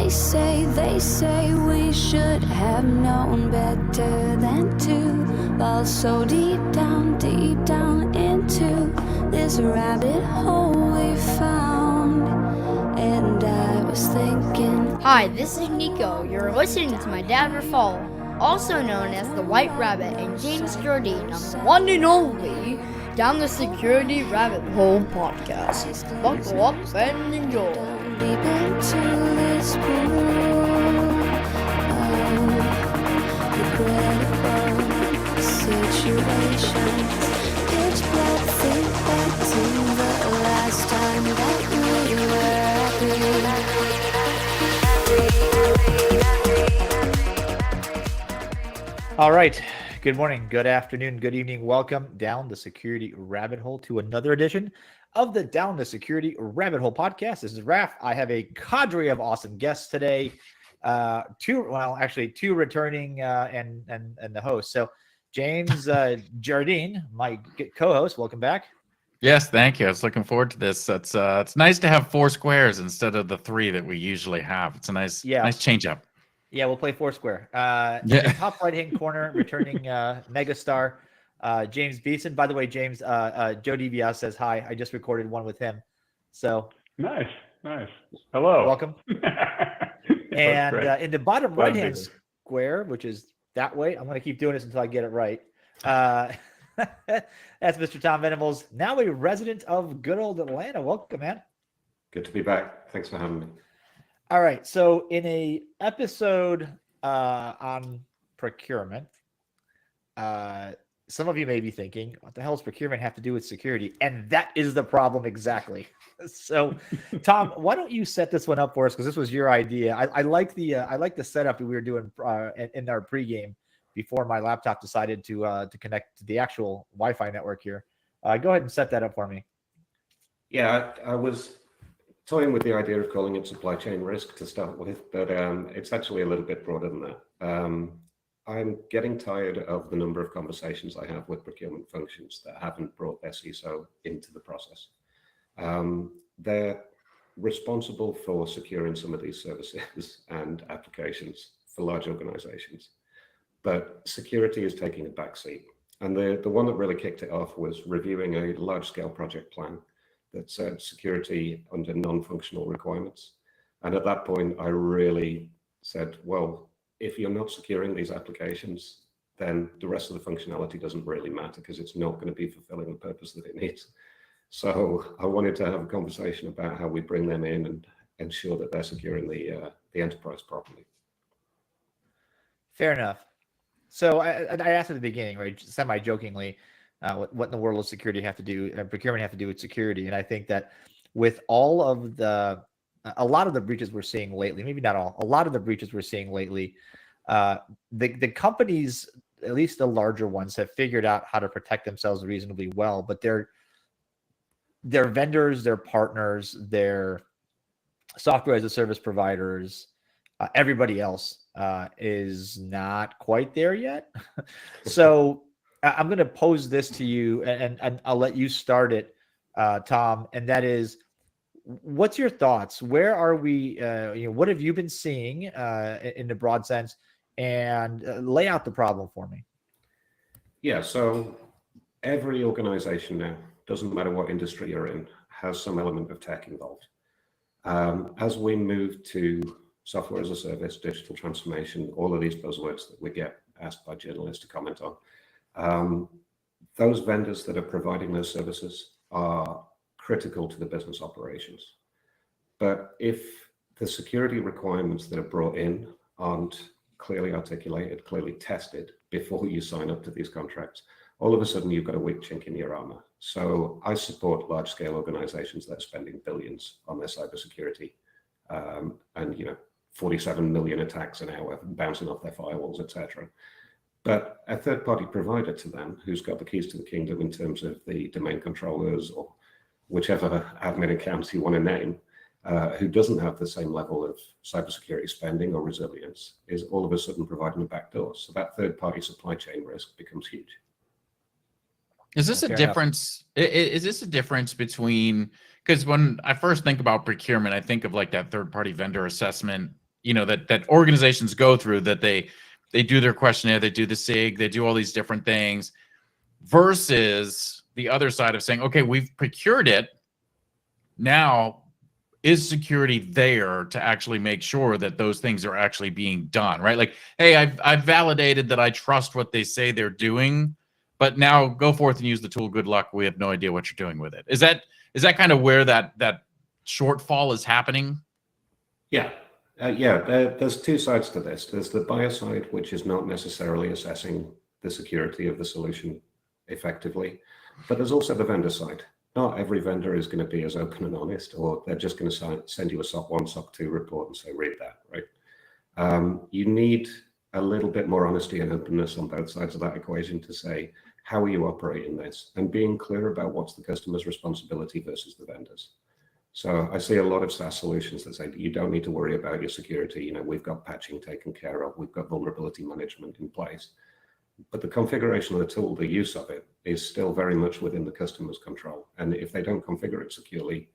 They say we should have known better than to fall so deep down into this rabbit hole we found. And I was thinking, hi, this is Nico. You're listening to my Dad Fall, also known as the White Rabbit, and James Jardine on the one and only Down the Security Rabbit Hole podcast. Buckle up and enjoy. deep into this pool of regrettable situations. Pitch black, think back to the last time that we were happy. All right. Good morning, good afternoon, good evening. Welcome down the security rabbit hole to another edition of the Down the Security Rabbit Hole podcast. This is Raph. I have a cadre of awesome guests today. Two returning and the host. So James Jardine, my co-host, welcome back. Yes, thank you. I was looking forward to this. It's nice to have 4 squares instead of the 3 that we usually have. It's a nice change up. Yeah, we'll play Foursquare. In the top right-hand corner, returning megastar, James Beeson. By the way, James, Joe DVS says hi. I just recorded one with him. So nice. Hello. Welcome. And in the bottom right-hand square, which is that way, I'm going to keep doing this until I get it right. That's Mr. Tom Venables, now a resident of good old Atlanta. Welcome, man. Good to be back. Thanks for having me. All right. So in a episode on procurement, some of you may be thinking, what the hell does procurement have to do with security? And that is the problem exactly. So, Tom, why don't you set this one up for us? Because this was your idea. I like the setup that we were doing in our pregame before my laptop decided to connect to the actual Wi-Fi network here. Go ahead and set that up for me. Yeah, I was toying with the idea of calling it supply chain risk to start with, but it's actually a little bit broader than that. I'm getting tired of the number of conversations I have with procurement functions that haven't brought their CISO into the process. They're responsible for securing some of these services and applications for large organizations, but security is taking a backseat. And the one that really kicked it off was reviewing a large-scale project plan that said security under non-functional requirements. And at that point, I really said, well, if you're not securing these applications, then the rest of the functionality doesn't really matter because it's not going to be fulfilling the purpose that it needs. So I wanted to have a conversation about how we bring them in and ensure that they're securing the enterprise properly. Fair enough. So I asked at the beginning, right, semi-jokingly, what in the world does security have to do, procurement have to do with security? And I think that with all of a lot of the breaches we're seeing lately, maybe not all, a lot of the breaches we're seeing lately, the companies, at least the larger ones, have figured out how to protect themselves reasonably well, but their vendors, their partners, their software as a service providers, everybody else is not quite there yet. So I'm going to pose this to you, and I'll let you start it, Tom. And that is, what's your thoughts? Where are we? What have you been seeing in the broad sense? And lay out the problem for me. Yeah. So every organization now, doesn't matter what industry you're in, has some element of tech involved. As we move to software as a service, digital transformation, all of these buzzwords that we get asked by journalists to comment on, those vendors that are providing those services are critical to the business operations. But if the security requirements that are brought in aren't clearly articulated, clearly tested before you sign up to these contracts, all of a sudden you've got a weak chink in your armor. So I support large-scale organizations that are spending billions on their cybersecurity, and 47 million attacks an hour bouncing off their firewalls, etc. But a third-party provider to them, who's got the keys to the kingdom in terms of the domain controllers or whichever admin accounts you want to name, who doesn't have the same level of cybersecurity spending or resilience, is all of a sudden providing a backdoor. So that third-party supply chain risk becomes huge. Is this a difference? Is this a difference between, because when I first think about procurement, I think of like that third-party vendor assessment that organizations go through, that they do their questionnaire, they do the SIG, they do all these different things, versus the other side of saying, okay, we've procured it. Now, is security there to actually make sure that those things are actually being done, right? Like, hey, I've validated that I trust what they say they're doing, but now go forth and use the tool. Good luck. We have no idea what you're doing with it. Is that kind of where that shortfall is happening? Yeah. There's two sides to this. There's the buyer side, which is not necessarily assessing the security of the solution effectively, but there's also the vendor side. Not every vendor is going to be as open and honest, or they're just going to send you a SOC 1, SOC 2 report and say, read that, right? You need a little bit more honesty and openness on both sides of that equation to say, how are you operating this? And being clear about what's the customer's responsibility versus the vendors. So I see a lot of SaaS solutions that say, you don't need to worry about your security. We've got patching taken care of. We've got vulnerability management in place. But the configuration of the tool, the use of it, is still very much within the customer's control. And if they don't configure it securely,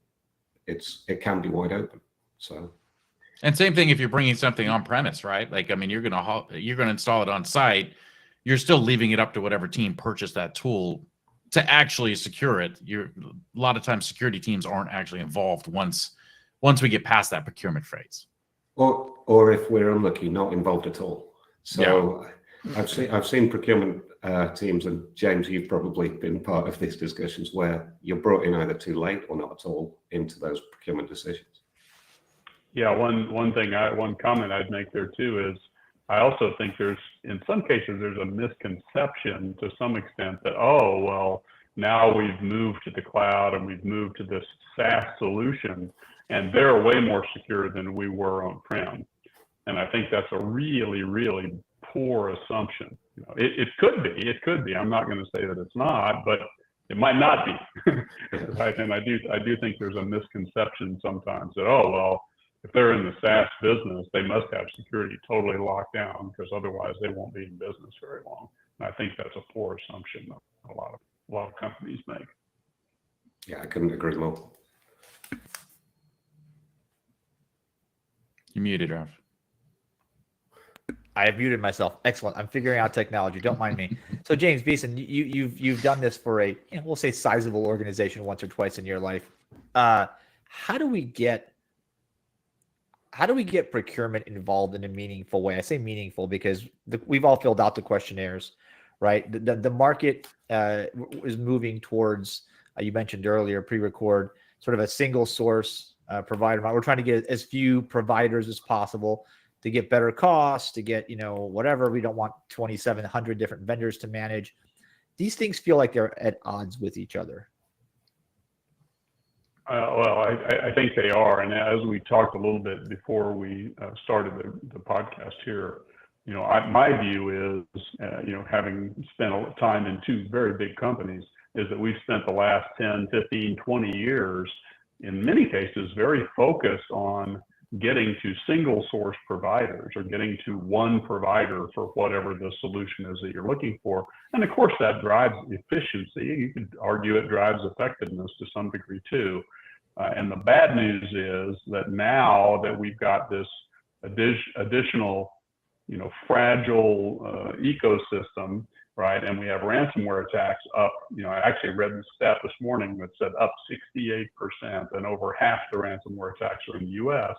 it can be wide open. So, and same thing if you're bringing something on premise, right? Like, I mean, you're gonna install it on site. You're still leaving it up to whatever team purchased that tool to actually secure it. A lot of times security teams aren't actually involved once we get past that procurement phase. Or if we're unlucky, not involved at all. So. Yeah. I've seen procurement teams, and James, you've probably been part of these discussions where you're brought in either too late or not at all into those procurement decisions. Yeah, one comment I'd make there too is I also think in some cases there's a misconception to some extent that, oh, well, now we've moved to the cloud and we've moved to this SaaS solution and they're way more secure than we were on-prem. And I think that's a really, really poor assumption. It could be. I'm not going to say that it's not, but it might not be. Right? And I do think there's a misconception sometimes that, oh, well, if they're in the SaaS business, they must have security totally locked down because otherwise they won't be in business very long. And I think that's a poor assumption that a lot of companies make. Yeah, I couldn't agree more. You muted, Ralph. I have muted myself. Excellent. I'm figuring out technology. Don't mind me. So James Beeson, you've done this for a we'll say sizable organization once or twice in your life. How do we get procurement involved in a meaningful way? I say meaningful because we've all filled out the questionnaires, right? The market is moving towards you mentioned earlier pre-record sort of a single source provider. We're trying to get as few providers as possible to get better costs, to get, whatever. We don't want 2,700 different vendors to manage. These things feel like they're at odds with each other. Well, I think they are. And as we talked a little bit before we started the podcast here, my view is, having spent a lot of time in two very big companies, is that we've spent the last 10, 15, 20 years, in many cases, very focused on getting to single source providers or getting to one provider for whatever the solution is that you're looking for. And of course, that drives efficiency. You could argue it drives effectiveness to some degree too. And the bad news is that now that we've got this additional, fragile ecosystem, right? And we have ransomware attacks up, I actually read the stat this morning that said up 68%, and over half the ransomware attacks are in the US.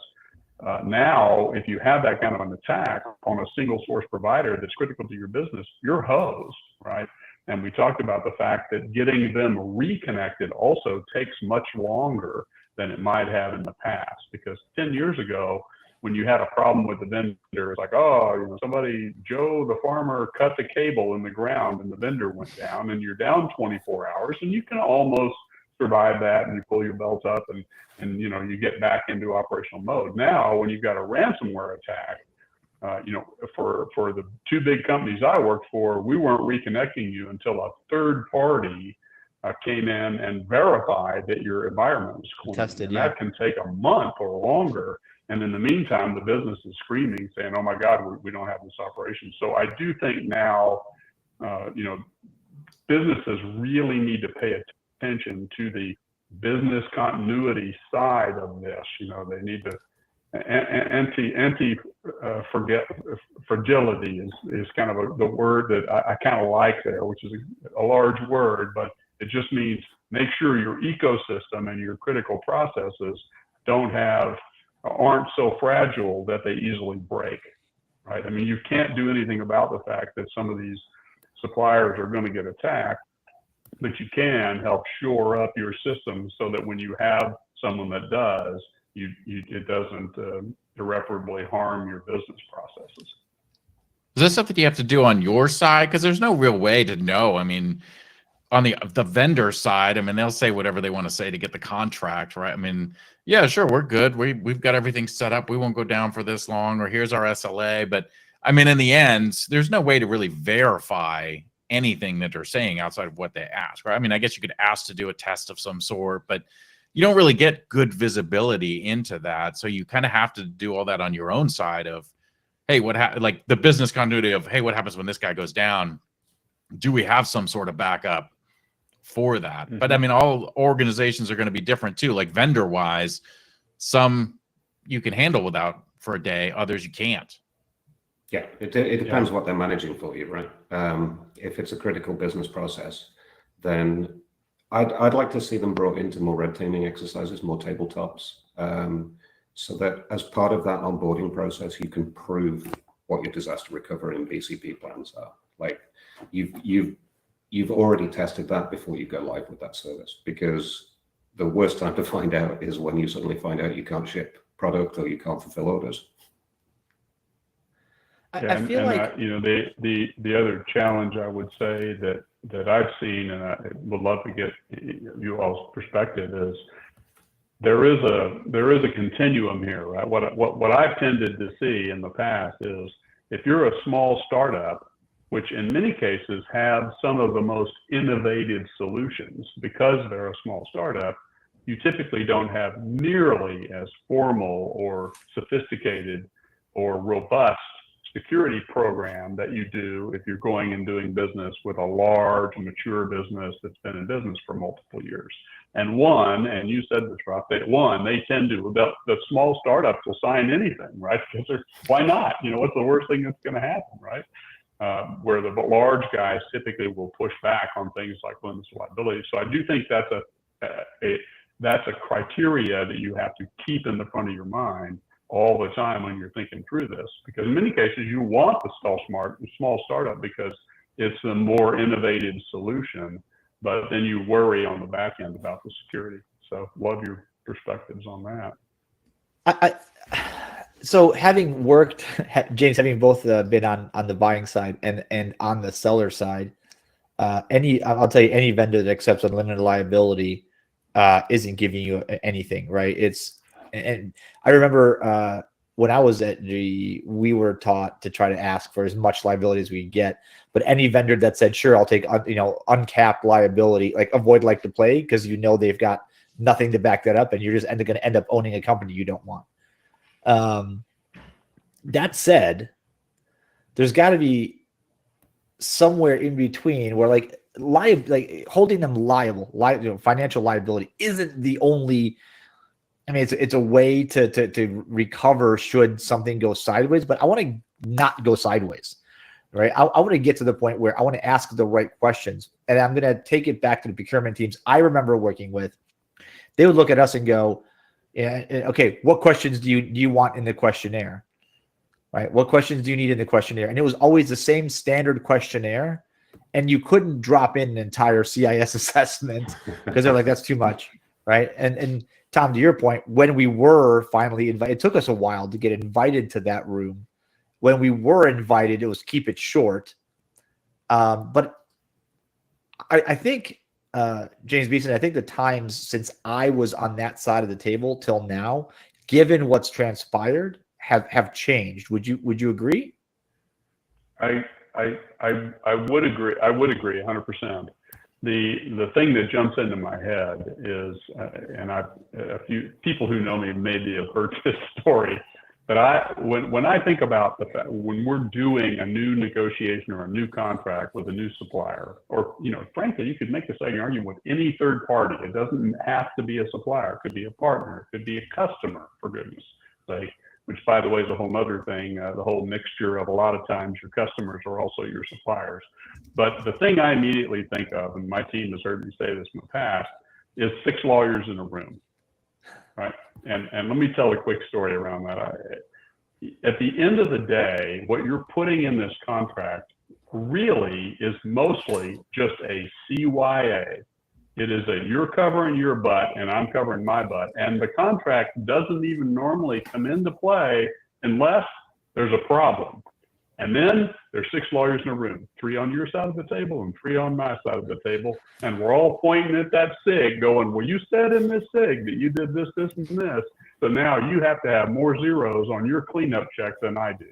Now, if you have that kind of an attack on a single source provider that's critical to your business, you're hosed, right? And we talked about the fact that getting them reconnected also takes much longer than it might have in the past, because 10 years ago, when you had a problem with the vendor, it's like, oh, somebody, Joe the farmer, cut the cable in the ground and the vendor went down, and you're down 24 hours, and you can almost survive that, and you pull your belt up and you get back into operational mode. Now, when you've got a ransomware attack, for the two big companies I worked for, we weren't reconnecting you until a third party came in and verified that your environment was clean. Tested, and that can take a month or longer. And in the meantime, the business is screaming, saying, "Oh my God, we don't have this operation." So I do think now, businesses really need to pay attention to the business continuity side of this. They need to fragility is kind of the word that I kind of like there, which is a large word, but it just means make sure your ecosystem and your critical processes aren't so fragile that they easily break, right? I mean, you can't do anything about the fact that some of these suppliers are going to get attacked, but you can help shore up your system so that when you have someone that does, it doesn't irreparably harm your business processes. Is this something you have to do on your side? Because there's no real way to know. I mean, on the vendor side, I mean, they'll say whatever they want to say to get the contract, right? I mean, yeah, sure, we're good. We've got everything set up. We won't go down for this long, or here's our SLA. But I mean, in the end, there's no way to really verify anything that they're saying outside of what they ask, right? I mean, I guess you could ask to do a test of some sort, but you don't really get good visibility into that. So you kind of have to do all that on your own side of, hey, like the business continuity of, hey, what happens when this guy goes down? Do we have some sort of backup for that? Mm-hmm. But I mean, all organizations are going to be different too. Like vendor wise, some you can handle without for a day, others you can't. Yeah, it depends what they're managing for you, right? If it's a critical business process, then I'd like to see them brought into more red teaming exercises, more tabletops, so that as part of that onboarding process, you can prove what your disaster recovery and BCP plans are. Like you've already tested that before you go live with that service, because the worst time to find out is when you suddenly find out you can't ship product or you can't fulfill orders. I feel like the other challenge I would say that I've seen, and I would love to get you all's perspective, is there is a continuum here, right? What I've tended to see in the past is if you're a small startup, which in many cases have some of the most innovative solutions, because they're a small startup, you typically don't have nearly as formal or sophisticated or robust security program that you do if you're going and doing business with a large, mature business that's been in business for multiple years. And you said this, Rob, they tend to, the small startups will sign anything, right? Because why not? What's the worst thing that's going to happen, right? Where the large guys typically will push back on things like limited liability. So I do think that's a criteria that you have to keep in the front of your mind all the time when you're thinking through this, because in many cases you want the small startup because it's a more innovative solution, but then you worry on the back end about the security. So love your perspectives on that. So having worked, James, having both been on the buying side and on the seller side, I'll tell you, any vendor that accepts unlimited liability isn't giving you anything, right? And I remember when I was at GE, we were taught to try to ask for as much liability as we could get. But any vendor that said, sure, I'll take uncapped liability, like avoid like the plague, because they've got nothing to back that up, and you're just going to end up owning a company you don't want. That said, there's got to be somewhere in between where like holding them liable, financial liability isn't the only. I mean, it's a way to recover should something go sideways, but I want to not go sideways, right? I want to get to the point where I want to ask the right questions, and I'm going to take it back to the procurement teams I remember working with. They would look at us and go, "Yeah, okay, what questions do you want in the questionnaire, right? What questions do you need in the questionnaire?" And it was always the same standard questionnaire, and you couldn't drop in an entire CIS assessment because they're like, "That's too much," right? And Tom, to your point, when we were finally invited, it took us a while to get invited to that room. When we were invited, it was keep it short. But I think, James Beeson, I think the times since I was on that side of the table till now, given what's transpired, have changed. Would you agree? I would agree. I would agree 100%. The thing that jumps into my head is, and a few people who know me maybe have heard this story, but when I think about the fact when we're doing a new negotiation or a new contract with a new supplier, or frankly, you could make the same argument with any third party. It doesn't have to be a supplier. It could be a partner. It could be a customer, for goodness say, which, by the way, is a whole other thing, the whole mixture of a lot of times your customers are also your suppliers. But the thing I immediately think of, and my team has heard me say this in the past, is 6 lawyers in a room, right? And let me tell a quick story around that. At the end of the day, what you're putting in this contract really is mostly just a CYA. It is a you're covering your butt and I'm covering my butt. And the contract doesn't even normally come into play unless there's a problem. And then there's 6 lawyers in a room, 3 on your side of the table and 3 on my side of the table. And we're all pointing at that SIG going, well, you said in this SIG that you did this, this, and this. So now you have to have more zeros on your cleanup check than I do.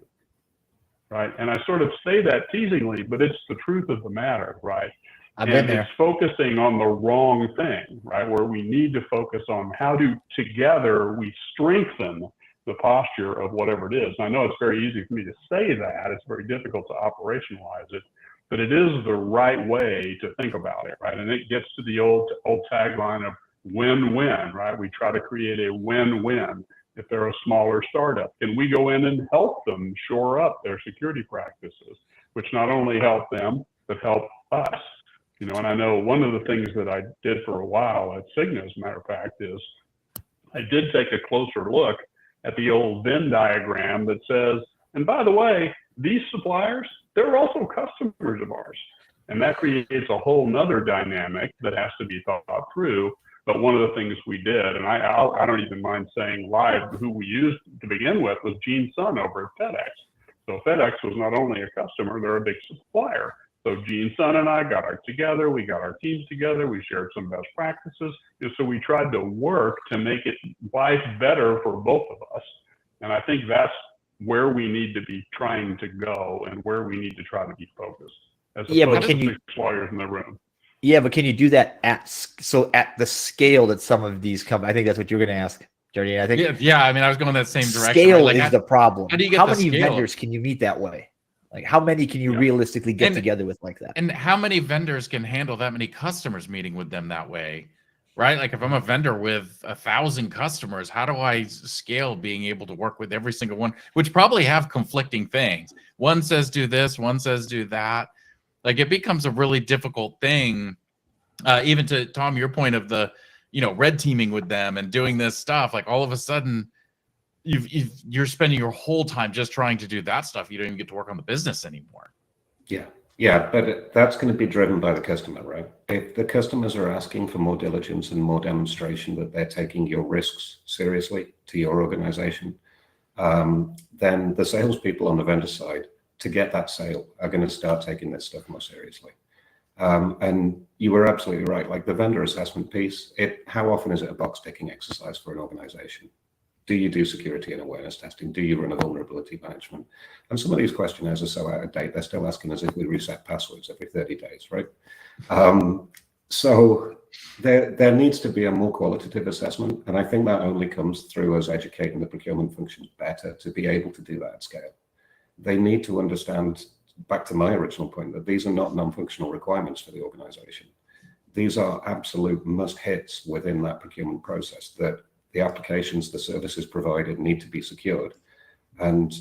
Right. And I sort of say that teasingly, but it's the truth of the matter. Right. I've been there. It's focusing on the wrong thing, right? Where we need to focus on how do together we strengthen the posture of whatever it is. And I know it's very easy for me to say that. It's very difficult to operationalize it, but it is the right way to think about it, right? And it gets to the old tagline of win-win, right? We try to create a win-win. If they're a smaller startup, can we go in and help them shore up their security practices, which not only help them, but help us? You know, and I know one of the things that I did for a while at Cigna, as a matter of fact, is I did take a closer look at the old Venn diagram that says, and by the way, these suppliers, they're also customers of ours. And that creates a whole nother dynamic that has to be thought through. But one of the things we did, and I don't even mind saying live, who we used to begin with was Gene Sun over at FedEx. So FedEx was not only a customer, they're a big supplier. So Gene Sun and I got together, we got our teams together, we shared some best practices. And so we tried to work to make it life better for both of us. And I think that's where we need to be trying to go and where we need to try to be focused. As but can you, 6 lawyers in the room. Yeah, but can you do that at the scale that some of these come? I think that's what you're going to ask, Jody. I think. Yeah. I mean, I was going that same direction. Scale right? is the problem. How do you get how the many scale? vendors can you meet that way? Like, how many can you realistically get together with like that? And how many vendors can handle that many customers meeting with them that way? Right? Like if I'm a vendor with 1,000 customers, how do I scale being able to work with every single one, which probably have conflicting things? One says do this, one says do that. Like it becomes a really difficult thing, even to Tom, your point of the, red teaming with them and doing this stuff. Like all of a sudden, you're spending your whole time just trying to do that stuff. You don't even get to work on the business anymore. Yeah, but that's going to be driven by the customer, right? If the customers are asking for more diligence and more demonstration that they're taking your risks seriously to your organization, then the salespeople on the vendor side to get that sale are going to start taking this stuff more seriously. And you were absolutely right. Like the vendor assessment piece, how often is it a box ticking exercise for an organization? Do you do security and awareness testing? Do you run a vulnerability management? And some of these questionnaires are so out of date, they're still asking us if we reset passwords every 30 days, right? So there needs to be a more qualitative assessment. And I think that only comes through us educating the procurement functions better to be able to do that at scale. They need to understand, back to my original point, that these are not non-functional requirements for the organization. These are absolute must-hits within that procurement process, that the applications, the services provided need to be secured. And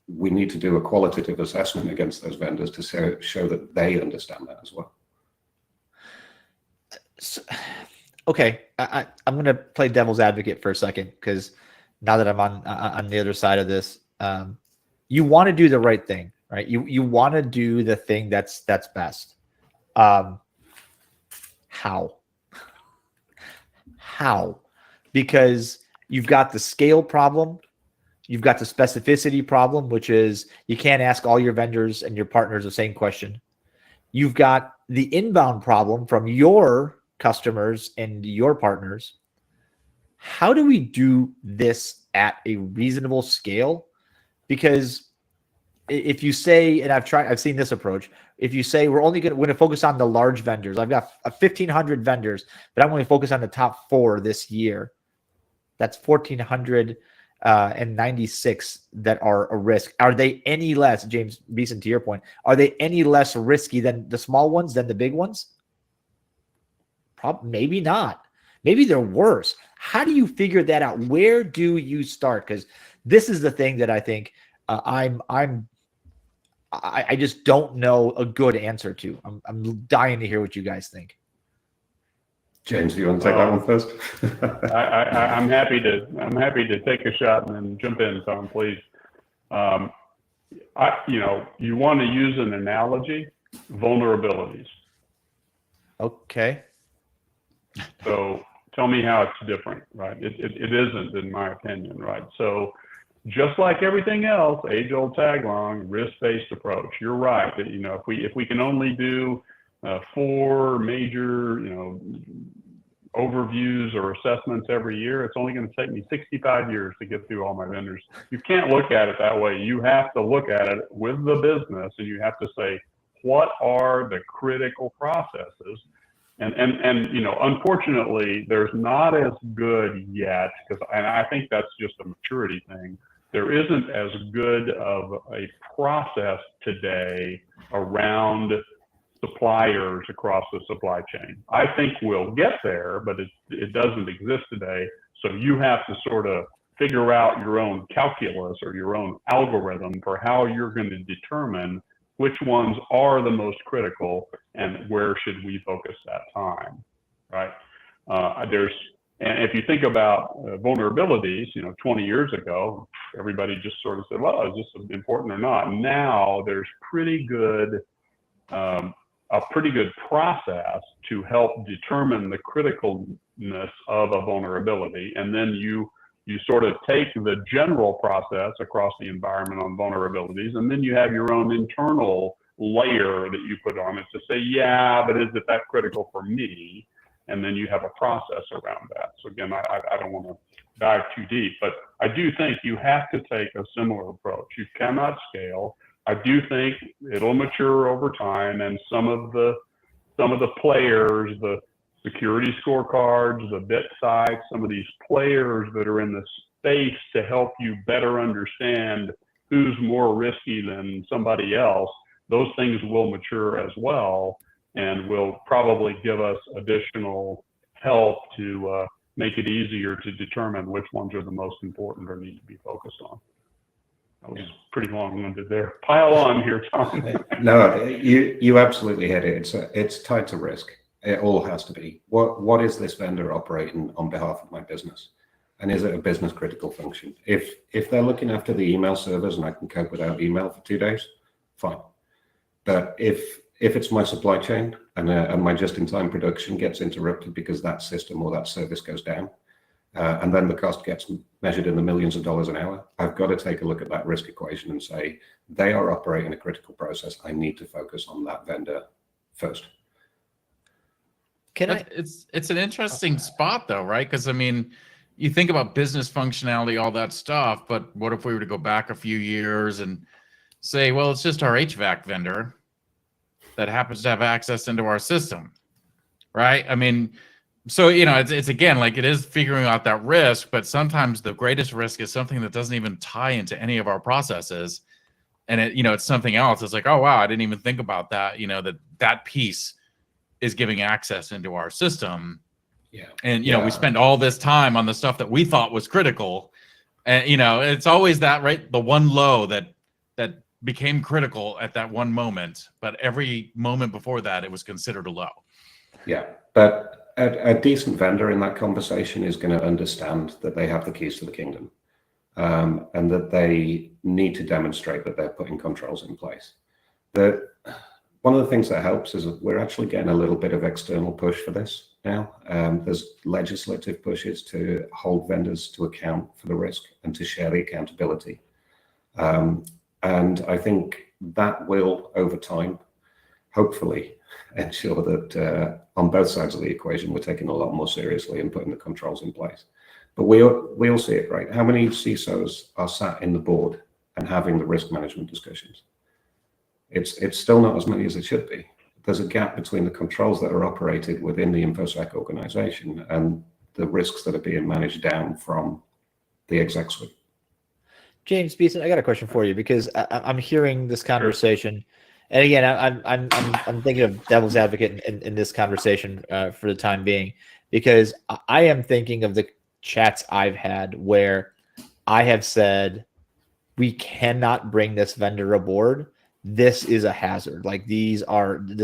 we need to do a qualitative assessment against those vendors to show that they understand that as well. So, okay, I'm going to play devil's advocate for a second, because now that I'm on the other side of this, you want to do the right thing, right? You want to do the thing that's best. How? Because you've got the scale problem, you've got the specificity problem, which is you can't ask all your vendors and your partners the same question. You've got the inbound problem from your customers and your partners. How do we do this at a reasonable scale? Because if you say, and I've seen this approach, if you say we're going to focus on the large vendors, I've got 1,500 vendors, but I'm going to focus on the top 4 this year. That's 1,496 that are a risk. Are they any less, James Beeson, to your point, are they any less risky than the small ones, than the big ones? Maybe not. Maybe they're worse. How do you figure that out? Where do you start? Because This is the thing that I think I just don't know a good answer to. I'm dying to hear what you guys think. James, do you want to take that one first? I'm happy to take a shot and then jump in, Tom, please. You want to use an analogy, vulnerabilities. Okay. So tell me how it's different, right? It isn't, in my opinion, right? So just like everything else, age-old tagline, risk-based approach. You're right that, if we can only do 4 major, overviews or assessments every year, it's only going to take me 65 years to get through all my vendors. You can't look at it that way. You have to look at it with the business, and you have to say, what are the critical processes? And unfortunately, there's not as good yet, and I think that's just a maturity thing. There isn't as good of a process today around suppliers across the supply chain. I think we'll get there, but it doesn't exist today. So you have to sort of figure out your own calculus or your own algorithm for how you're going to determine which ones are the most critical and where should we focus that time, right? And if you think about vulnerabilities, 20 years ago, everybody just sort of said, well, is this important or not? Now there's a pretty good process to help determine the criticalness of a vulnerability. And then you sort of take the general process across the environment on vulnerabilities, and then you have your own internal layer that you put on it to say, yeah, but is it that critical for me? And then you have a process around that. So again, I don't want to dive too deep, but I do think you have to take a similar approach. You cannot scale. I do think it'll mature over time, and some of the players, the security scorecards, the bit sites, some of these players that are in the space to help you better understand who's more risky than somebody else, those things will mature as well, and will probably give us additional help to make it easier to determine which ones are the most important or need to be focused on. That was pretty long-winded there. Pile on here, Tom. No, you absolutely hit it. It's tied to risk. It all has to be. What is this vendor operating on behalf of my business? And is it a business critical function? If they're looking after the email servers and I can cope without email for 2 days, fine. But if it's my supply chain and my just-in-time production gets interrupted because that system or that service goes down, and then the cost gets measured in the millions of dollars an hour, I've got to take a look at that risk equation and say, they are operating a critical process. I need to focus on that vendor first. It's an interesting spot though, right? Because I mean, you think about business functionality, all that stuff, but what if we were to go back a few years and say, well, it's just our HVAC vendor that happens to have access into our system, right? I mean, so, it's again, like it is figuring out that risk, but sometimes the greatest risk is something that doesn't even tie into any of our processes. And it's something else. It's like, oh, wow, I didn't even think about that, that piece is giving access into our system. Yeah. And, we spend all this time on the stuff that we thought was critical. And, it's always that, right? The one low that became critical at that one moment, but every moment before that, it was considered a low. Yeah. But a decent vendor in that conversation is going to understand that they have the keys to the kingdom, and that they need to demonstrate that they're putting controls in place. One of the things that helps is that we're actually getting a little bit of external push for this now. There's legislative pushes to hold vendors to account for the risk and to share the accountability. And I think that will, over time, hopefully ensure that on both sides of the equation, we're taking a lot more seriously and putting the controls in place. But we all see it, right? How many CISOs are sat in the board and having the risk management discussions? It's still not as many as it should be. There's a gap between the controls that are operated within the InfoSec organization and the risks that are being managed down from the exec suite. James, Beeson, I got a question for you because I'm hearing this conversation, and again, I'm thinking of devil's advocate in this conversation for the time being, because I am thinking of the chats I've had where I have said, we cannot bring this vendor aboard. This is a hazard. Like this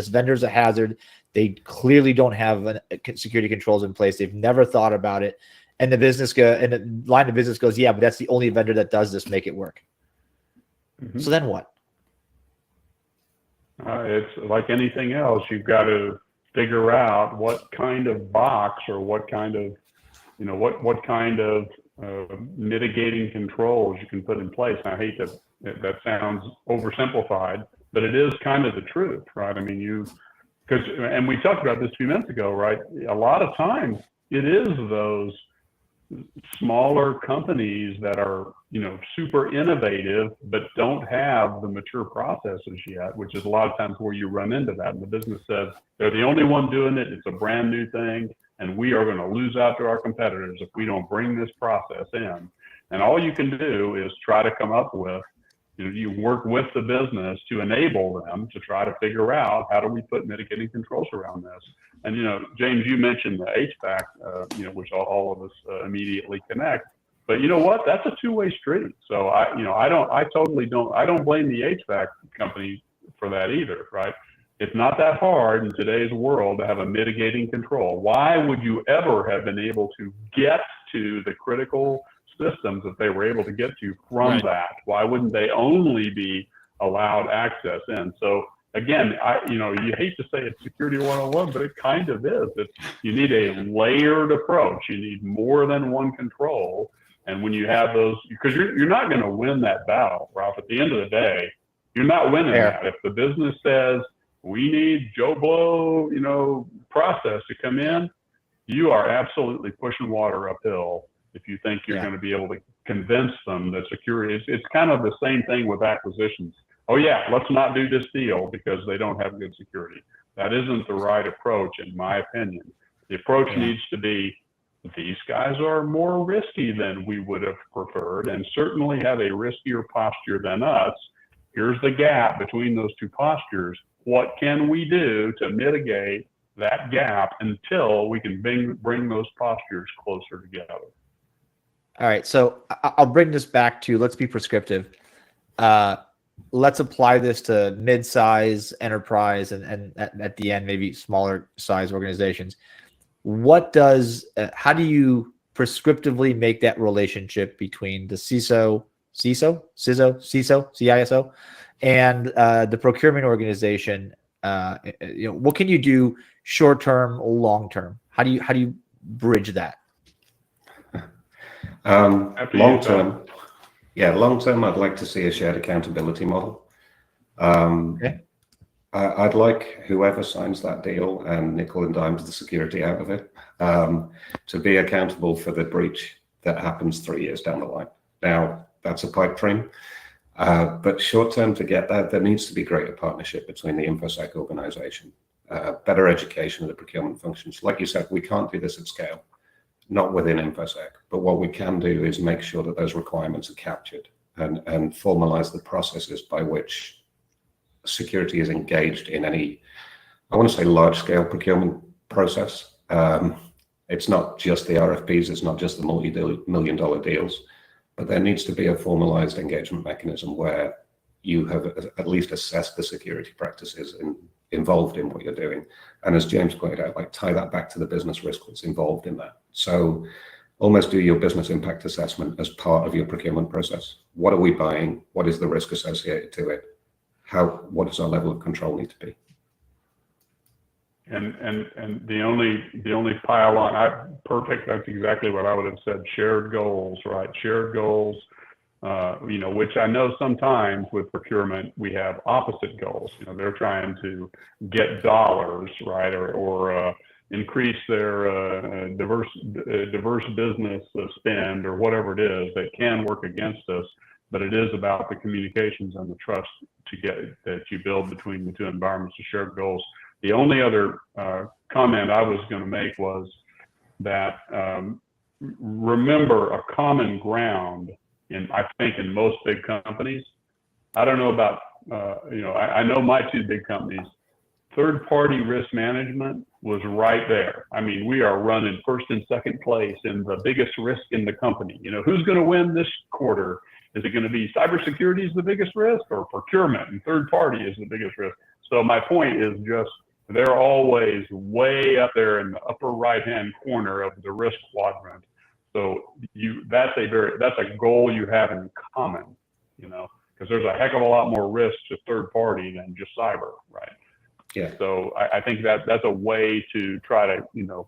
vendor's a hazard. They clearly don't have security controls in place. They've never thought about it. And the line of business goes, yeah, but that's the only vendor that does this. Make it work. Mm-hmm. So then what? It's like anything else. You've got to figure out what kind of box or what kind of, what kind of mitigating controls you can put in place. And I hate that sounds oversimplified, but it is kind of the truth, right? I mean, and we talked about this a few minutes ago, right? A lot of times it is those smaller companies that are, super innovative, but don't have the mature processes yet, which is a lot of times where you run into that. And the business says they're the only one doing it. It's a brand new thing. And we are going to lose out to our competitors if we don't bring this process in. And all you can do is try to come up with, you work with the business to enable them to try to figure out how do we put mitigating controls around this. And, James, you mentioned the HVAC, which all of us immediately connect. But you know what? That's a two-way street. So I don't blame the HVAC company for that either, right? It's not that hard in today's world to have a mitigating control. Why would you ever have been able to get to the critical systems that they were able to get to from that? Why wouldn't they only be allowed access in? So again, you hate to say it's security 101, but it kind of is. You need a layered approach. You need more than one control. And when you have those, because you're not going to win that battle, Ralph. At the end of the day, you're not winning that. If the business says, we need Joe Blow, process to come in, you are absolutely pushing water uphill if you think you're going to be able to convince them that security it's kind of the same thing with acquisitions. Oh yeah, let's not do this deal because they don't have good security. That isn't the right approach, in my opinion. The approach needs to be, these guys are more risky than we would have preferred and certainly have a riskier posture than us. Here's the gap between those two postures. What can we do to mitigate that gap until we can bring those postures closer together? All right, so I'll bring this back to, let's be prescriptive. Let's apply this to mid-size enterprise and at the end, maybe smaller size organizations. How do you prescriptively make that relationship between the CISO, and the procurement organization? What can you do short-term, long-term? How do you bridge that? Long-term, I'd like to see a shared accountability model. I'd like whoever signs that deal and nickel and dimes the security out of it to be accountable for the breach that happens 3 years down the line. Now, that's a pipe dream, but short-term to get that, there needs to be greater partnership between the InfoSec organization, better education of the procurement functions. Like you said, we can't do this at scale, not within InfoSec, but what we can do is make sure that those requirements are captured and formalize the processes by which security is engaged in any, I want to say, large-scale procurement process. It's not just the RFPs, it's not just the multi-million-dollar deals, but there needs to be a formalized engagement mechanism where you have at least assessed the security practices involved in what you're doing. And as James pointed out, like tie that back to the business risk that's involved in that. So almost do your business impact assessment as part of your procurement process. What are we buying? What is the risk associated to it? What does our level of control need to be? And the only pile on, perfect. That's exactly what I would have said. Shared goals, right? Shared goals. Which I know sometimes with procurement we have opposite goals. They're trying to get dollars, right, or increase their diverse business spend or whatever it is that can work against us. But it is about the communications and the trust that you build between the two environments of shared goals. The only other comment I was going to make was that remember a common ground I think in most big companies. I don't know about I know my two big companies. Third-party risk management was right there. I mean, we are running first and second place in the biggest risk in the company. You know, who's going to win this quarter? Is it going to be cybersecurity is the biggest risk, or procurement and third party is the biggest risk? So my point is just they're always way up there in the upper right-hand corner of the risk quadrant. So that's a goal you have in common, you know, because there's a heck of a lot more risk to third party than just cyber, right? Yeah. So I think that's a way to try to, you know,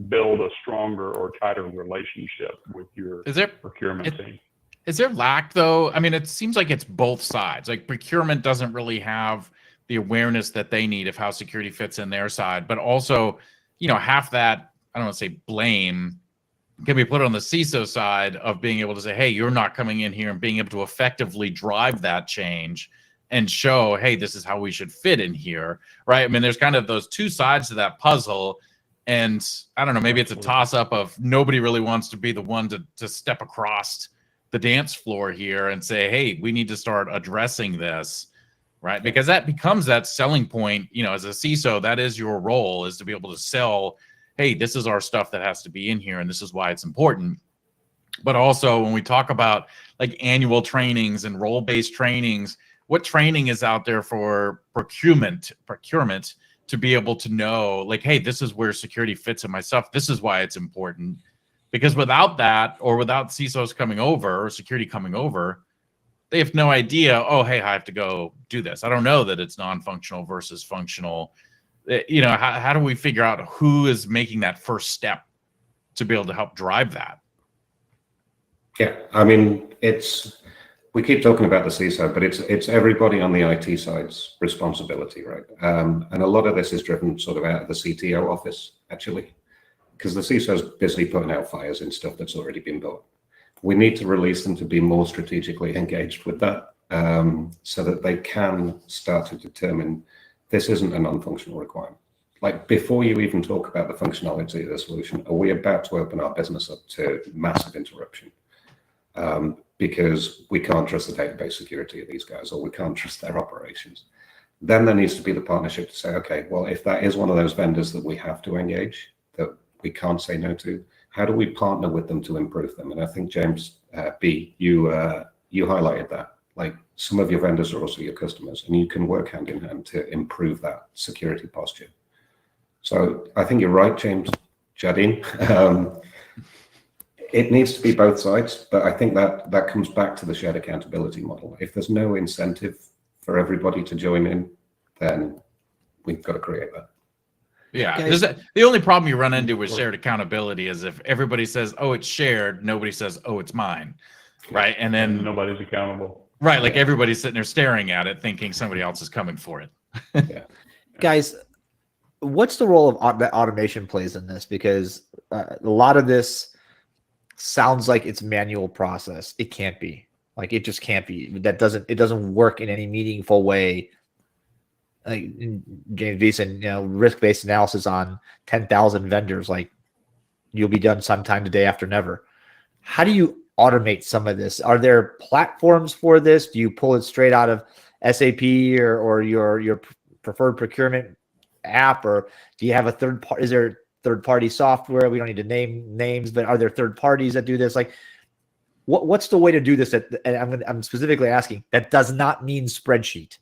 build a stronger or tighter relationship with your procurement team. Is there lack though? I mean, it seems like it's both sides. Like procurement doesn't really have the awareness that they need of how security fits in their side, but also, you know, half that, I don't want to say blame, can be put on the CISO side of being able to say, hey, you're not coming in here and being able to effectively drive that change and show, hey, this is how we should fit in here, right? I mean, there's kind of those two sides to that puzzle. And I don't know, maybe it's a toss up of nobody really wants to be the one to step across the dance floor here and say, hey, we need to start addressing this, right? Because that becomes that selling point, you know, as a CISO, that is your role, is to be able to sell, hey, this is our stuff that has to be in here and this is why it's important. But also when we talk about like annual trainings and role-based trainings, what training is out there for procurement to be able to know, like, hey, this is where security fits in my stuff. This is why it's important. Because without that, or without CISOs coming over or security coming over, they have no idea, oh, hey, I have to go do this. I don't know that it's non-functional versus functional. You know, how do we figure out who is making that first step to be able to help drive that? Yeah, I mean, we keep talking about the CISO, but it's everybody on the IT side's responsibility, right? And a lot of this is driven sort of out of the CTO office, actually, because the CISO is busy putting out fires in stuff that's already been built. We need to release them to be more strategically engaged with that, so that they can start to determine this isn't a non-functional requirement. Like before you even talk about the functionality of the solution, are we about to open our business up to massive interruption? Because we can't trust the database security of these guys, or we can't trust their operations. Then there needs to be the partnership to say, okay, well, if that is one of those vendors that we have to engage, that we can't say no to, how do we partner with them to improve them? And I think, James B., you highlighted that. Like some of your vendors are also your customers, and you can work hand in hand to improve that security posture. So I think you're right, James Jardine. It needs to be both sides, but I think that comes back to the shared accountability model. If there's no incentive for everybody to join in, then we've got to create that. Yeah, the only problem you run into with shared accountability is if everybody says, oh, it's shared, nobody says, oh, it's mine, right? And then nobody's accountable. Right, like everybody's sitting there staring at it thinking somebody else is coming for it. Yeah. Guys, what's the role of that automation plays in this? Because a lot of this sounds like it's manual process. It can't be. Like it just can't be. It doesn't work in any meaningful way. Like James Beeson, you know, risk-based analysis on 10,000 vendors, like you'll be done sometime today after never. How do you automate some of this? Are there platforms for this? Do you pull it straight out of SAP or your preferred procurement app, or do you have a third party? Is there third-party software? We don't need to name names, but are there third parties that do this? Like, what's the way to do this? And I'm specifically asking that does not mean spreadsheet.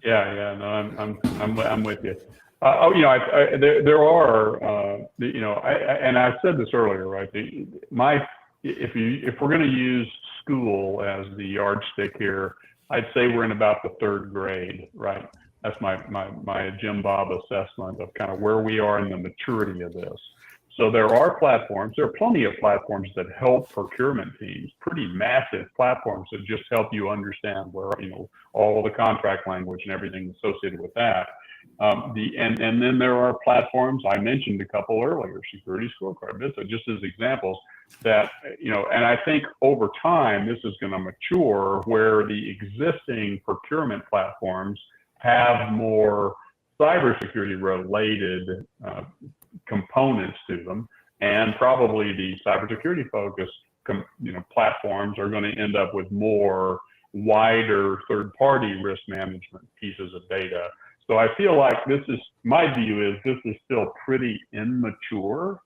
Yeah, no, I'm with you. You know, there are, you know, and I said this earlier, right? If we're going to use school as the yardstick here, I'd say we're in about the third grade, right? That's my Jim Bob assessment of kind of where we are in the maturity of this. So there are platforms. There are plenty of platforms that help procurement teams, pretty massive platforms that just help you understand where, you know, all the contract language and everything associated with that. And then there are platforms, I mentioned a couple earlier, Security Scorecard, Beeson, just as examples that, you know, and I think over time, this is going to mature where the existing procurement platforms have more cybersecurity related components to them, and probably the cybersecurity focused platforms are going to end up with more wider third-party risk management pieces of data. So I feel like my view is this is still pretty immature,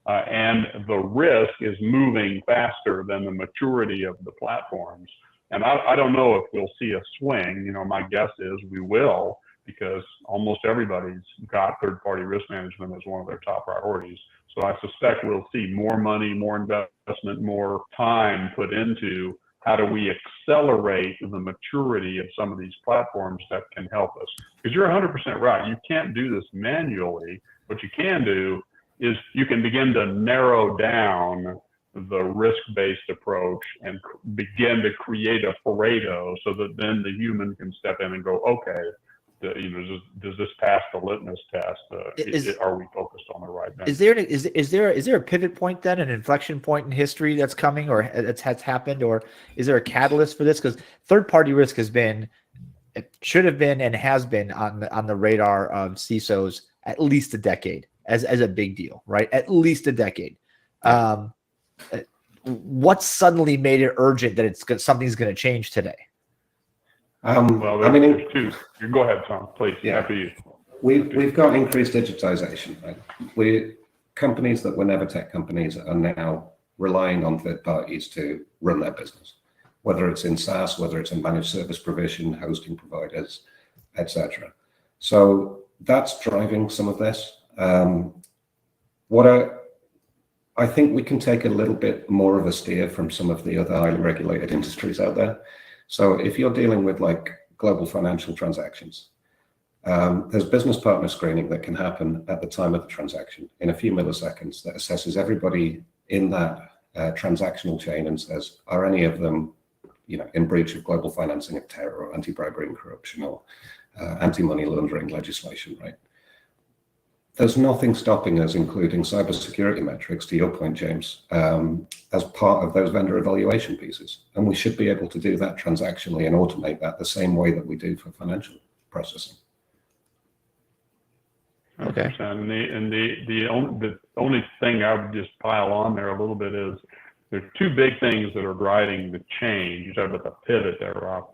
and the risk is moving faster than the maturity of the platforms. And I don't know if we'll see a swing. My guess is we will, because almost everybody's got third-party risk management as one of their top priorities. So I suspect we'll see more money, more investment, more time put into how do we accelerate the maturity of some of these platforms that can help us. Because you're 100% right. You can't do this manually. What you can do is you can begin to narrow down the risk-based approach and begin to create a Pareto so that then the human can step in and go, okay, does this pass the litmus test? Are we focused on the right thing? Is there a pivot point then, an inflection point in history that's coming, or has happened, or is there a catalyst for this? Because third-party risk should have been, and has been on the radar of CISOs at least a decade as a big deal, right? At least a decade. What suddenly made it urgent that something's going to change today? Well, there's two. Go ahead, Tom, please. Yeah. After you. We've got increased digitization. Right? Companies that were never tech companies are now relying on third parties to run their business, whether it's in SaaS, whether it's in managed service provision, hosting providers, etc. So that's driving some of this. I think we can take a little bit more of a steer from some of the other highly regulated industries out there. So if you're dealing with like global financial transactions, there's business partner screening that can happen at the time of the transaction in a few milliseconds that assesses everybody in that transactional chain and says, are any of them, in breach of global financing of terror or anti-bribery and corruption or anti-money laundering legislation, right? There's nothing stopping us including cybersecurity metrics, to your point, James, as part of those vendor evaluation pieces. And we should be able to do that transactionally and automate that the same way that we do for financial processing. Okay. And the only thing I would just pile on there a little bit is there's two big things that are driving the change. You talked about the pivot there, Rob.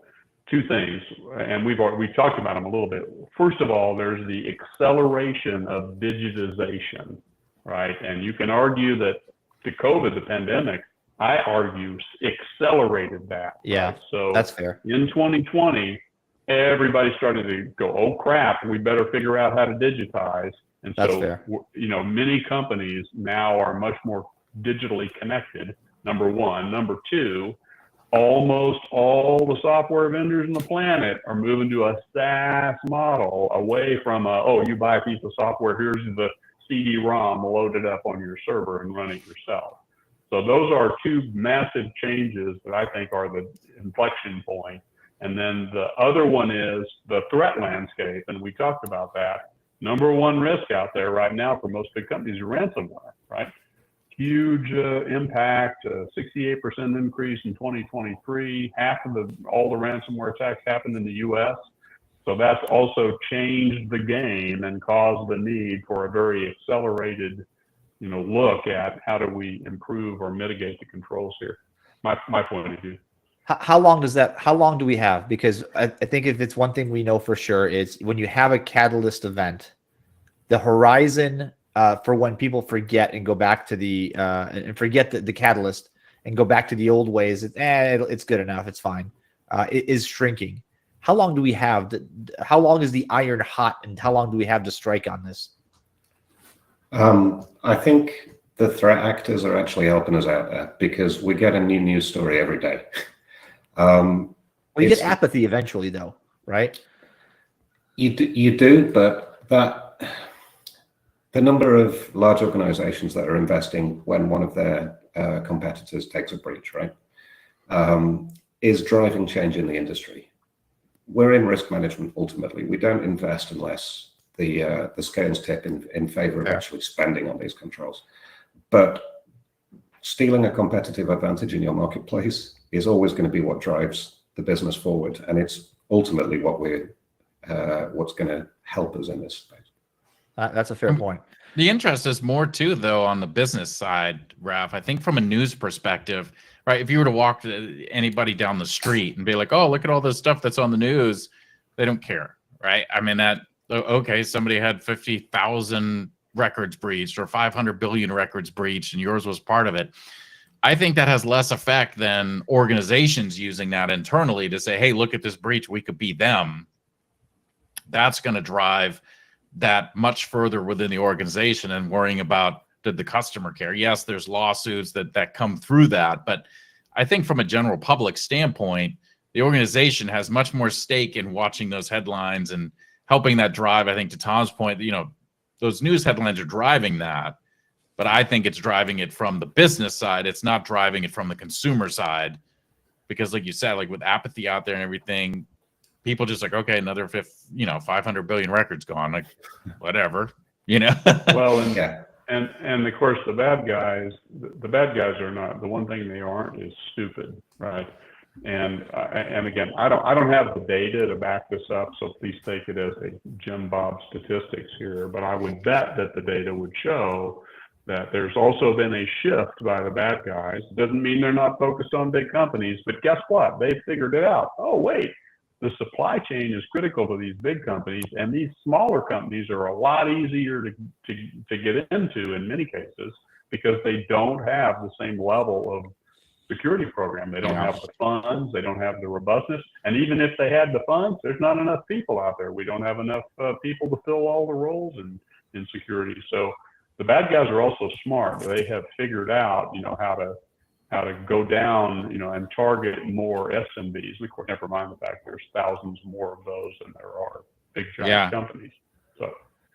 Two things, and we've talked about them a little bit. First of all, there's the acceleration of digitization, right? And you can argue that the COVID, the pandemic, I argue accelerated that. Yeah, right? So that's fair. In 2020, everybody started to go, oh crap, we better figure out how to digitize. And That's so, fair. Many companies now are much more digitally connected, number one. Number two, almost all the software vendors on the planet are moving to a SaaS model, away from you buy a piece of software, here's the CD-ROM, load it up on your server and run it yourself. So those are two massive changes that I think are the inflection point. And then the other one is the threat landscape, and we talked about that. Number one risk out there right now for most big companies is ransomware, right? Huge impact, 68% increase in 2023. Half of all the ransomware attacks happened in the U.S. So that's also changed the game and caused the need for a very accelerated, look at how do we improve or mitigate the controls here. My point of view. How long do we have? Because I think if it's one thing we know for sure is when you have a catalyst event, the horizon for when people forget and go back to the and forget the catalyst and go back to the old ways, it's good enough, it's fine, it is shrinking. How long do we have? How long is the iron hot, and how long do we have to strike on this? I think the threat actors are actually helping us out there because we get a new news story every day. You get apathy eventually, though, right? You do, but the number of large organizations that are investing when one of their competitors takes a breach, right, is driving change in the industry. We're in risk management ultimately. We don't invest unless the scales tip in favor of actually spending on these controls. But stealing a competitive advantage in your marketplace is always going to be what drives the business forward, and it's ultimately what's going to help us in this space. That's a fair point. The interest is more too, though, on the business side, Raf. I think from a news perspective, right? If you were to walk to anybody down the street and be like, "Oh, look at all this stuff that's on the news," they don't care, right? I mean, that okay, somebody had 50,000 records breached or 500 billion records breached, and yours was part of it. I think that has less effect than organizations using that internally to say, hey, look at this breach, we could be them. That's going to drive that much further within the organization and worrying about, did the customer care? Yes, there's lawsuits that come through that, but I think from a general public standpoint, the organization has much more stake in watching those headlines and helping that drive. I think to Tom's point, those news headlines are driving that, but I think it's driving it from the business side. It's not driving it from the consumer side, because like you said, like with apathy out there and everything, people just like, okay, another 500 billion records gone, like whatever, Well, Yeah. and of course the bad guys are not, the one thing they aren't is stupid, right? And again, I don't have the data to back this up, so please take it as a Jim Bob statistics here, but I would bet that the data would show that there's also been a shift by the bad guys. Doesn't mean they're not focused on big companies, but guess what? They figured it out. Oh, wait, the supply chain is critical to these big companies, and these smaller companies are a lot easier to get into in many cases because they don't have the same level of security program. They don't have the funds, they don't have the robustness, and even if they had the funds, there's not enough people out there. We don't have enough people to fill all the roles in security. So the bad guys are also smart. They have figured out, how to go down, and target more SMBs. Never mind the fact there's thousands more of those than there are big giant companies. So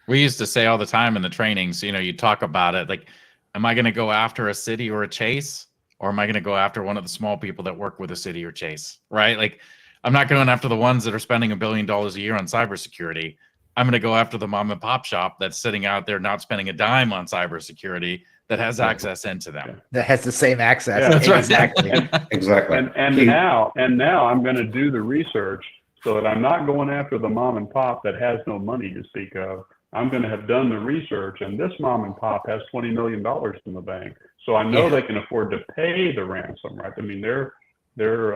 we used to say all the time in the trainings, you talk about it, like, am I going to go after a city or a Chase, or am I going to go after one of the small people that work with a city or Chase, right? Like, I'm not going after the ones that are spending $1 billion a year on cybersecurity. I'm going to go after the mom and pop shop that's sitting out there not spending a dime on cybersecurity, that has access into them. That has the same access. Yeah, that's right. Exactly. Exactly. And now I'm going to do the research so that I'm not going after the mom and pop that has no money to speak of. I'm going to have done the research, and this mom and pop has $20 million in the bank, so I know they can afford to pay the ransom, right? I mean, they're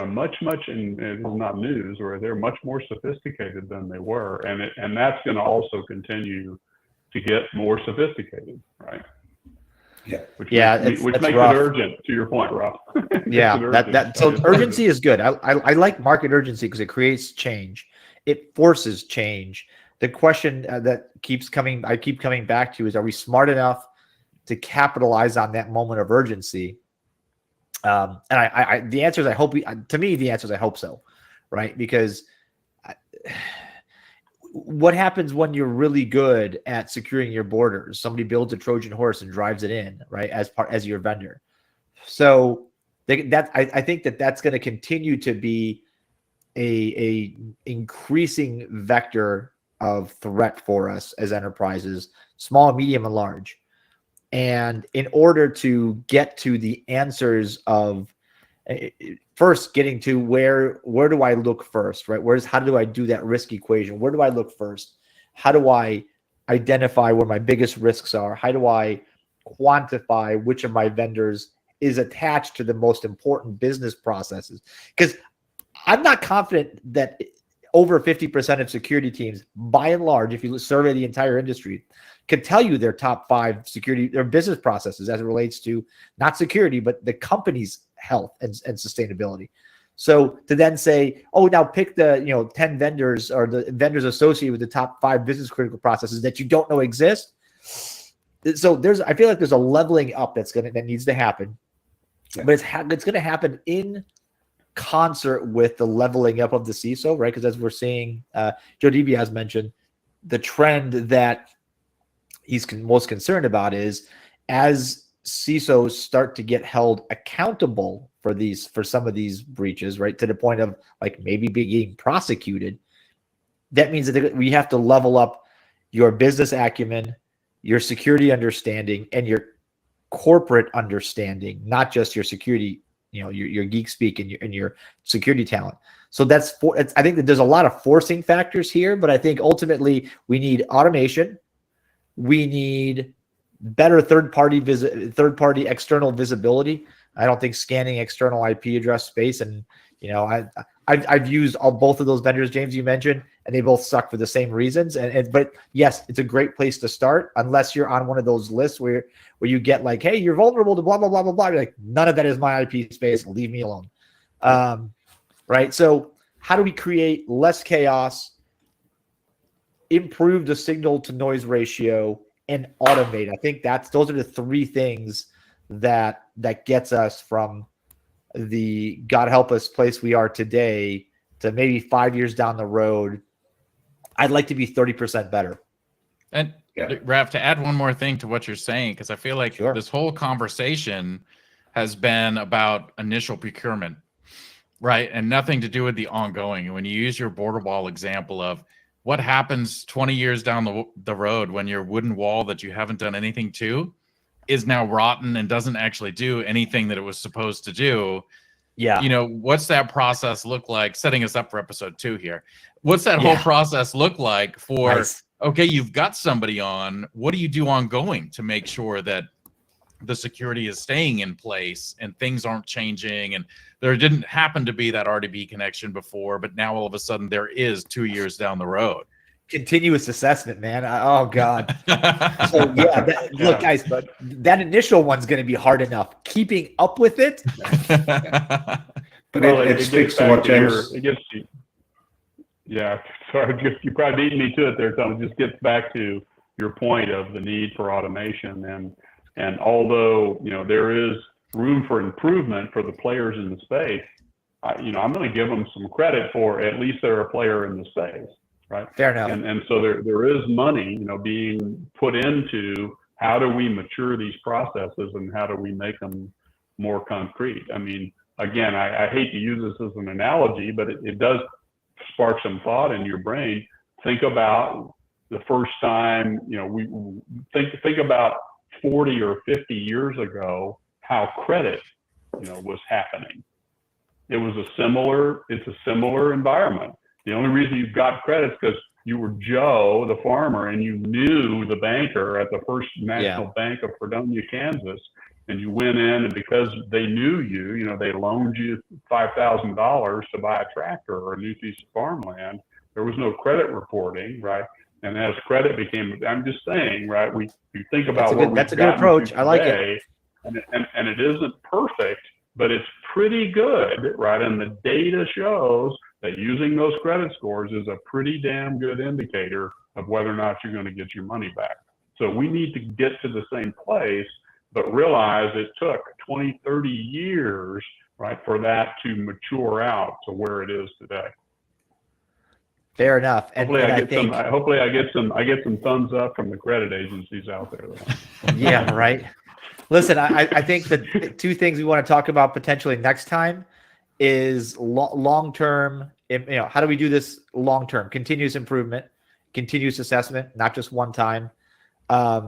much, and it's not news, or they're much more sophisticated than they were, and that's going to also continue to get more sophisticated, right? Yeah. Which makes it urgent, to your point, Rob. Yeah, so urgency is good. I like market urgency because it creates change. It forces change. The question that I keep coming back to is, are we smart enough to capitalize on that moment of urgency? And the answer is, I hope I hope so, right? Because what happens when you're really good at securing your borders? Somebody builds a Trojan horse and drives it in, right? As your vendor. So I think that's going to continue to be a increasing vector of threat for us as enterprises, small, medium, and large. And in order to get to the answers of first getting to where do I look first, right? How do I do that risk equation? Where do I look first? How do I identify where my biggest risks are? How do I quantify which of my vendors is attached to the most important business processes? Because I'm not confident that over 50% of security teams, by and large, if you survey the entire industry, can tell you their top 5 their business processes as it relates to not security, but the company's health and sustainability. So to then say, oh, now pick the 10 vendors or the vendors associated with the top 5 business critical processes that you don't know exist. So I feel like there's a leveling up that needs to happen, but it's going to happen in concert with the leveling up of the CISO, right? Because as we're seeing, Joe Debe has mentioned, the trend that he's most concerned about is as CISOs start to get held accountable for some of these breaches, right, to the point of like maybe being prosecuted. That means that we have to level up your business acumen, your security understanding, and your corporate understanding, not just your security, your geek speak and your security talent. So I think that there's a lot of forcing factors here, but I think ultimately we need automation. We need better third-party external visibility. I don't think scanning external IP address space, and I've used both of those vendors, James, you mentioned, and they both suck for the same reasons. But yes, it's a great place to start, unless you're on one of those lists where you get like, hey, you're vulnerable to blah blah blah blah blah. You're like, none of that is my IP space. Leave me alone. Right. So how do we create less chaos, improve the signal to noise ratio, and automate? I think those are the three things that gets us from the God help us place we are today to maybe 5 years down the road. I'd like to be 30% better. And Raph, to add one more thing to what you're saying, because I feel like this whole conversation has been about initial procurement, right? And nothing to do with the ongoing. And when you use your border wall example of what happens 20 years down the road when your wooden wall that you haven't done anything to is now rotten and doesn't actually do anything that it was supposed to do. Yeah. You know, what's that process look like? Setting us up for episode 2 here. What's that whole process look like for, okay, you've got somebody on, what do you do ongoing to make sure that the security is staying in place and things aren't changing? And there didn't happen to be that RDB connection before, but now all of a sudden there is 2 years down the road. Continuous assessment, man. Oh God. So look, guys, but that initial one's going to be hard enough. Keeping up with it. But it speaks to what James. Sorry, you probably beat me to it there, Tom. It just gets back to your point of the need for automation, and although there is room for improvement for the players in the space, I'm going to give them some credit for at least they're a player in the space. Right. Fair enough. And so there is money, being put into how do we mature these processes and how do we make them more concrete. I mean, again, I hate to use this as an analogy, but it does spark some thought in your brain. Think about the first time, we think about 40 or 50 years ago, how credit, was happening. It's a similar environment. The only reason you got credit is because you were Joe, the farmer, and you knew the banker at the First National Bank of Fredonia, Kansas, and you went in, and because they knew you, they loaned you $5,000 to buy a tractor or a new piece of farmland. There was no credit reporting, right? And as credit became, I'm just saying, right? We think about that's a good approach. I like it, and it isn't perfect, but it's pretty good, right? And the data shows that using those credit scores is a pretty damn good indicator of whether or not you're going to get your money back. So we need to get to the same place, but realize it took 20, 30 years, right, for that to mature out to where it is today. Fair enough. Hopefully I get some thumbs up from the credit agencies out there. Yeah, right. Listen, I think the two things we want to talk about potentially next time is long-term, how do we do this long-term? Continuous improvement, continuous assessment, not just one time. I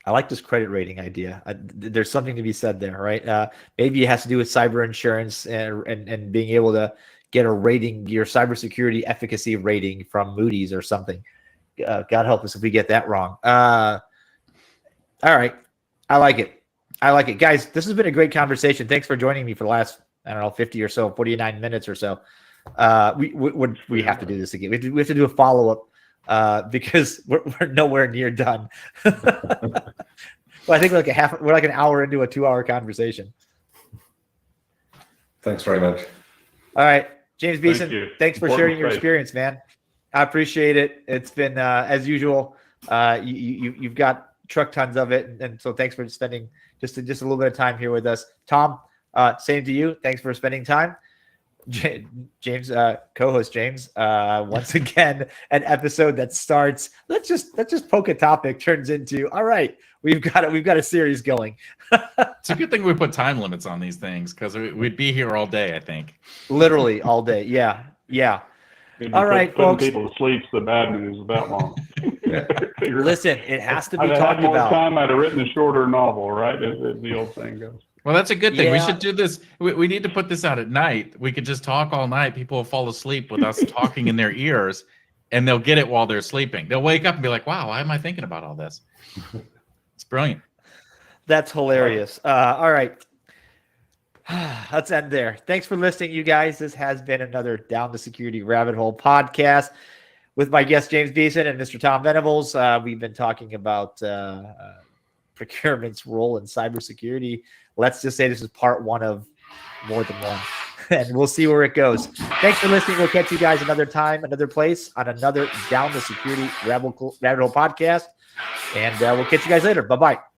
like this credit rating idea. There's something to be said there, right? Maybe it has to do with cyber insurance and being able to get a rating, your cybersecurity efficacy rating from Moody's or something. God help us if we get that wrong. All right. I like it. Guys, this has been a great conversation. Thanks for joining me for the last, 50 or so, 49 minutes or so. We have to do this again. We have to do a follow-up because we're nowhere near done. Well, I think we're like an hour into a 2-hour conversation. Thanks very much. All right, James Beeson, thanks for sharing your experience, man. I appreciate it. It's been, as usual, you've got truck tons of it. And so thanks for spending just a little bit of time here with us. Tom, same to you. Thanks for spending time. James, co-host James, once again, an episode that starts, let's just poke a topic, turns into, all right, we've got a series going. It's a good thing we put time limits on these things because we'd be here all day, I think. Literally all day. Yeah. All right, folks. People to sleep's the bad news of that long. Listen, it has to be talked talked about. Time I'd have written a shorter novel, right? As the old saying goes. Well, that's a good thing. Yeah. We should do this. We need to put this out at night. We could just talk all night. People will fall asleep with us talking in their ears, and they'll get it while they're sleeping. They'll wake up and be like, wow, why am I thinking about all this? It's brilliant. That's hilarious. All right. Let's end there. Thanks for listening, you guys. This has been another Down the Security Rabbit Hole podcast with my guest, James Beeson and Mr. Tom Venables. We've been talking about procurement's role in cybersecurity. Let's just say this is part one of more than one, and we'll see where it goes. Thanks for listening. We'll catch you guys another time, another place on another Down the Security Rabbit Hole podcast, and we'll catch you guys later. Bye-bye.